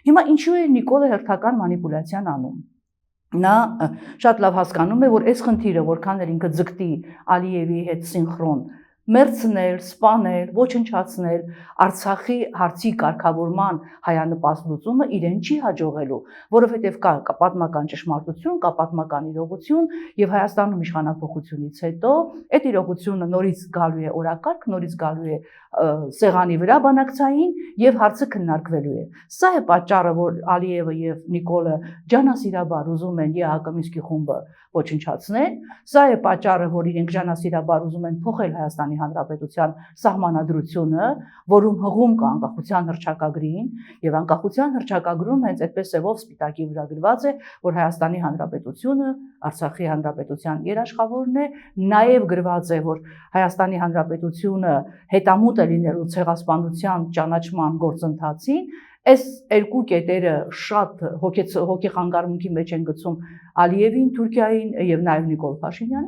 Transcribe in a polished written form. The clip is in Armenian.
Հիմա ինչու է Նիկոլը հերթական մանիպուլյացիան անում։ Նա շատ լավ հասկանում է, որ այս խնդիրը, որքան էլ ինքը ձգտի Ալիևի հետ սինխրոն մերցնել, սպանել, ոչնչացնել Արցախի հարցի կարգավորման հայանպաստ լուծումը իրեն չի հաջողելու, որովհետև կա պատմական ճշմարտություն, կա պատմական իրողություն եւ Հայաստանում իշխանափոխությունից հետո այդ իրողությունը նորից գալու է օրակարգ, նորից գալու է սեղանի վրա բանակցային եւ հարցը քննարկվելու է։ Սա է պատճառը, որ Ալիևը եւ Նիկոլը ջանասիրաբար ուզում են ԵԱՀԿ Մինսկի խումբը ոչնչացնել, սա է պատճառը, որ իրենք ջանասիրաբար ուզում են փոխել Հայաստանի Հանրապետության սահմանադրությունը, որում հղում կա անկախության հռչակագրին, եւ անկախության հռչակագրում հենց այդպես սևով սպիտակի վրա գրված է, որ Հայաստանի Հանրապետությունը Արցախի Հանրապետության երաշխավորն է, նաեւ գրված է, որ Հայաստանի Հանրապետությունը հետամուտ է լինելու ցեղասպանության ճանաչման գործընթացին։ Այս երկու կետերը շատ հոգեխանգարումքի մեջ են գցում Ալիևին, Թուրքիային եւ նաեւ Նիկոլ Փաշինյանին։